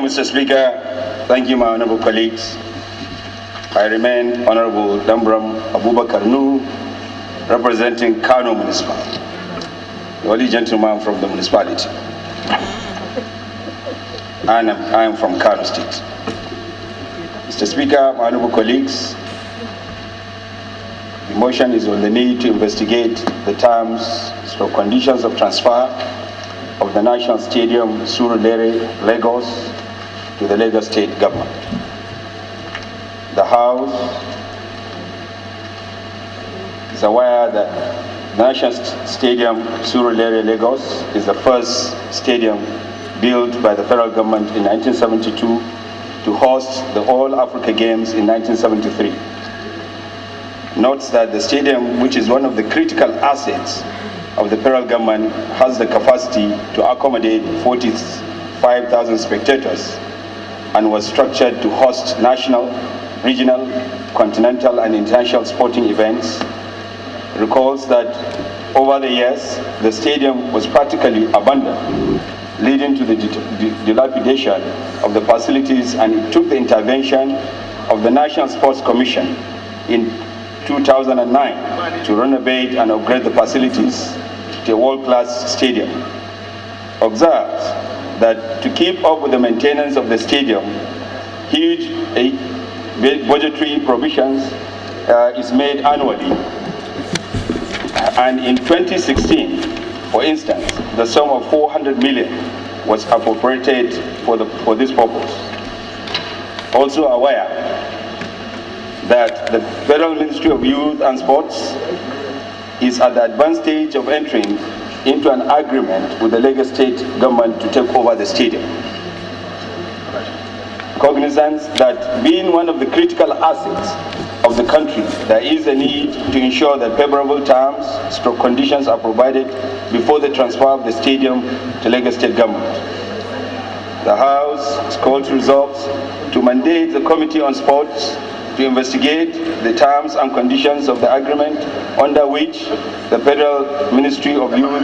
Mr. Speaker. Thank you, my honorable colleagues. I remain Honorable Dambram Abubakar Nu, representing Kano Municipal, the only gentleman from the municipality. And I am from Kano State. Mr. Speaker, my honorable colleagues, the motion is on the need to investigate the terms or conditions of transfer of the National Stadium Surulere, Lagos, to the Lagos State government. The House is aware that National Stadium Surulere, Lagos is the first stadium built by the federal government in 1972 to host the All Africa Games in 1973. Notes that the stadium, which is one of the critical assets of the federal government, has the capacity to accommodate 45,000 spectators and was structured to host national, regional, continental, and international sporting events. Recalls that over the years, the stadium was practically abandoned, leading to the dilapidation of the facilities, and it took the intervention of the National Sports Commission in 2009 to renovate and upgrade the facilities to a world-class stadium. Observe that to keep up with the maintenance of the stadium, huge budgetary provisions is made annually. And in 2016, for instance, the sum of 400 million was appropriated for this purpose. Also aware that the Federal Ministry of Youth and Sports is at the advanced stage of entering into an agreement with the Lagos State government to take over the stadium. Cognizance that being one of the critical assets of the country, there is a need to ensure that favorable terms, stroke conditions are provided before the transfer of the stadium to Lagos State government. The House is called to resolve to mandate the Committee on Sports to investigate the terms and conditions of the agreement under which the Federal Ministry of Youth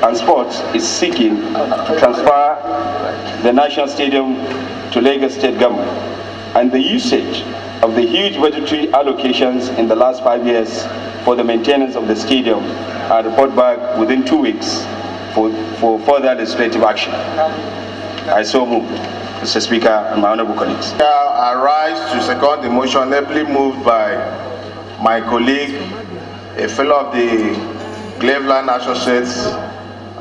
and Sports is seeking to transfer the National Stadium to Lagos State government, and the usage of the huge budgetary allocations in the last 5 years for the maintenance of the stadium are report back within 2 weeks for further legislative action. I so move, Mr. Speaker and my honorable colleagues. I rise to second the motion ably moved by my colleague, a fellow of the Cleveland Associates,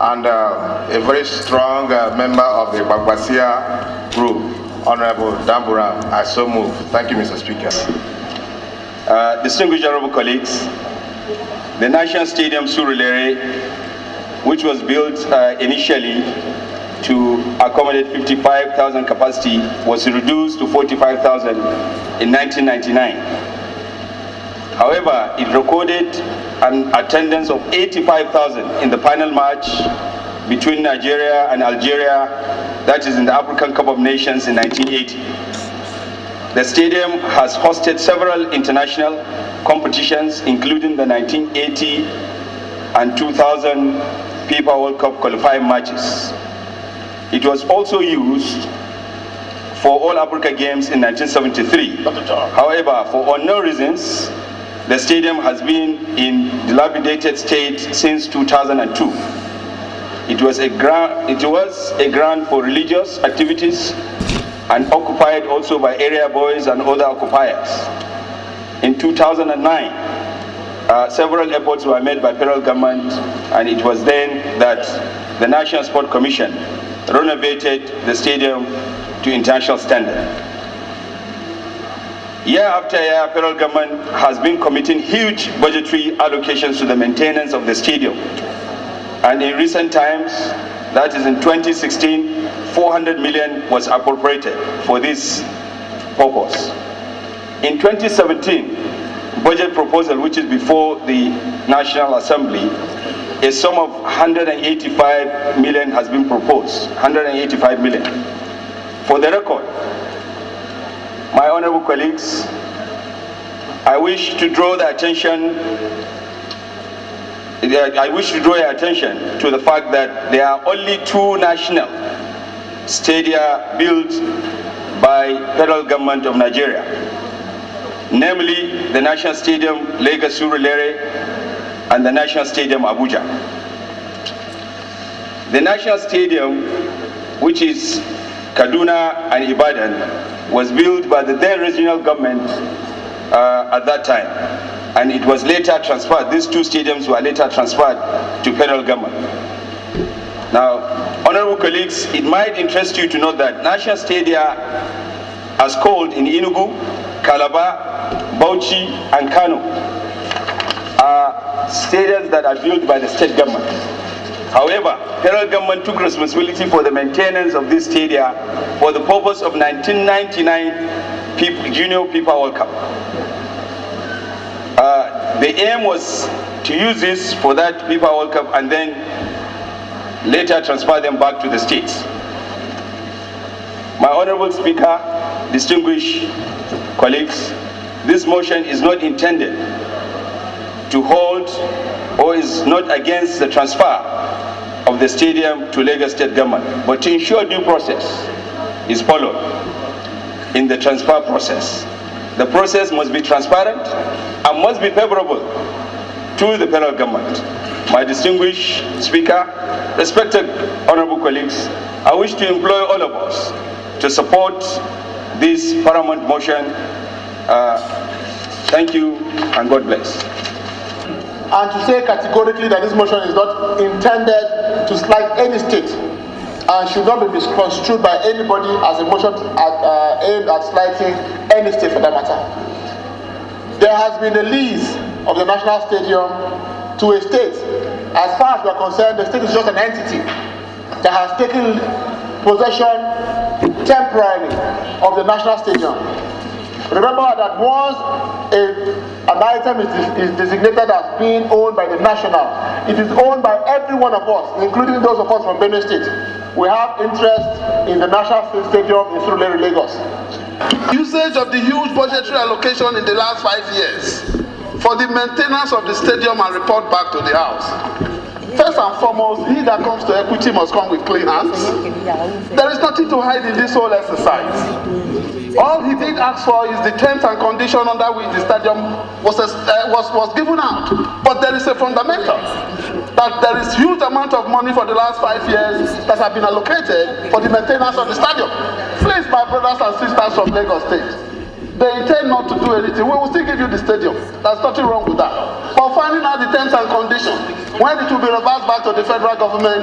and a very strong member of the Bagbasia group, Honorable Damburam. I so move. Thank you, Mr. Speaker. Distinguished honorable colleagues, the National Stadium Surulere, which was built initially to accommodate 55,000 capacity, was reduced to 45,000 in 1999. However, it recorded an attendance of 85,000 in the final match between Nigeria and Algeria, that is in the African Cup of Nations in 1980. The stadium has hosted several international competitions, including the 1980 and 2000 FIFA World Cup qualifying matches. It was also used for All Africa Games in 1973. However, for unknown reasons, the stadium has been in dilapidated state since 2002. It was a ground for religious activities and occupied also by area boys and other occupiers. In 2009, several efforts were made by federal government, and it was then that the National Sport Commission renovated the stadium to international standard. Year after year, federal government has been committing huge budgetary allocations to the maintenance of the stadium. And in recent times, that is in 2016, 400 million was appropriated for this purpose. In 2017, budget proposal, which is before the National Assembly, a sum of 185 million has been proposed, 185 million. For the record, my honorable colleagues, I wish to draw your attention to the fact that there are only two national stadia built by federal government of Nigeria, namely the National Stadium Lagos Surulere and the National Stadium Abuja. The National Stadium, which is Kaduna and Ibadan, was built by the then regional government at that time, and it was later transferred. These two stadiums were later transferred to federal government. Now, honorable colleagues, it might interest you to know that national stadia, as called in Enugu, Calabar, Bauchi, and Kano, are stadiums that are built by the state government. However, federal government took responsibility for the maintenance of this stadia for the purpose of 1999 Junior FIFA World Cup. The aim was to use this for that FIFA World Cup and then later transfer them back to the states. My honorable speaker, distinguished colleagues, this motion is not intended to hold or is not against the transfer of the stadium to Lagos State government, but to ensure due process is followed in the transfer process. The process must be transparent and must be favorable to the federal government. My distinguished speaker, respected honorable colleagues, I wish to employ all of us to support this paramount motion. Thank you and God bless. And to say categorically that this motion is not intended to slight any state and should not be misconstrued by anybody as a motion aimed at slighting any state for that matter. There has been a lease of the National Stadium to a state. As far as we are concerned, the state is just an entity that has taken possession temporarily of the National Stadium. Remember that once an item is designated as being owned by the national, it is owned by every one of us, including those of us from Benue State. We have interest in the National Stadium in Surulere, Lagos. Usage of the huge budgetary allocation in the last 5 years for the maintenance of the stadium and report back to the House. First and foremost, he that comes to equity must come with clean hands. There is nothing to hide in this whole exercise. All he did ask for is the terms and conditions under which the stadium was given out. But there is a fundamental that there is huge amount of money for the last 5 years that have been allocated for the maintenance of the stadium. Please, my brothers and sisters from Lagos State, they intend not to do anything. We will still give you the stadium. There's nothing wrong with that. But finding out the terms and conditions, when it will be reversed back to the federal government,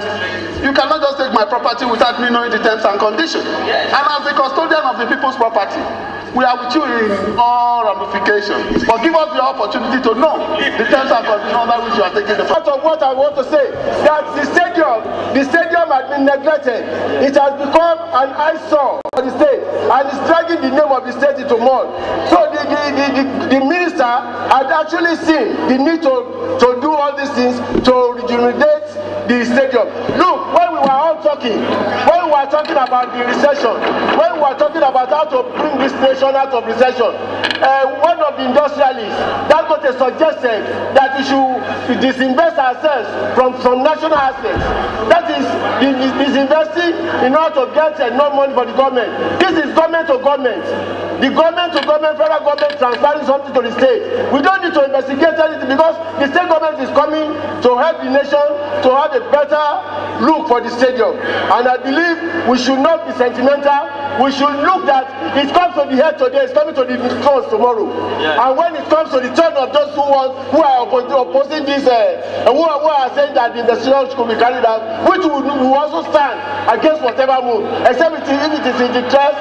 you cannot just take my property without me knowing the terms and conditions. And as the custodian of the people's property, we are with you in all ramifications. But give us the opportunity to know the terms and conditions under which you are taking the part of what I want to say, that the stadium has been neglected. It has become an eyesore for the state, and it's dragging the name of the state into mud. So the minister had actually seen the need to do all these things to rejuvenate the stadium. Look, when we were all talking, when we were talking about the recession, when we were talking about how to bring this nation out of recession, one of the industrialists, Dangote, suggested that we should disinvest ourselves from national assets. That is disinvesting in order to get no money for the government. This is government to government. The government to government, federal government transferring something to the state. We don't need to investigate anything because the state government is coming to help the nation to have a better look for the stadium. And I believe we should not be sentimental. We should look that it comes to the head today, it's coming to the front tomorrow. Yeah. And when it comes to the turn of those who are opposing this, who are saying that the investigation should be carried out, which we will also stand against whatever move, except if it is in the interest,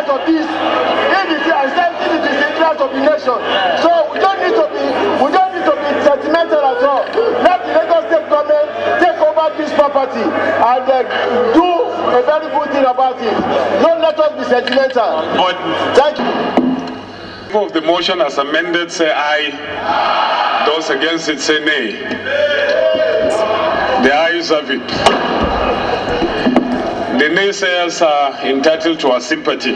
of this, if it is interest of the nation. So we don't need to be sentimental at all. Let the Lagos State government take over this property and do a very good thing about it. Don't let us be sentimental. Thank you. Of the motion as amended, say aye. Those against it, say nay. The ayes have it. The naysayers are entitled to our sympathy.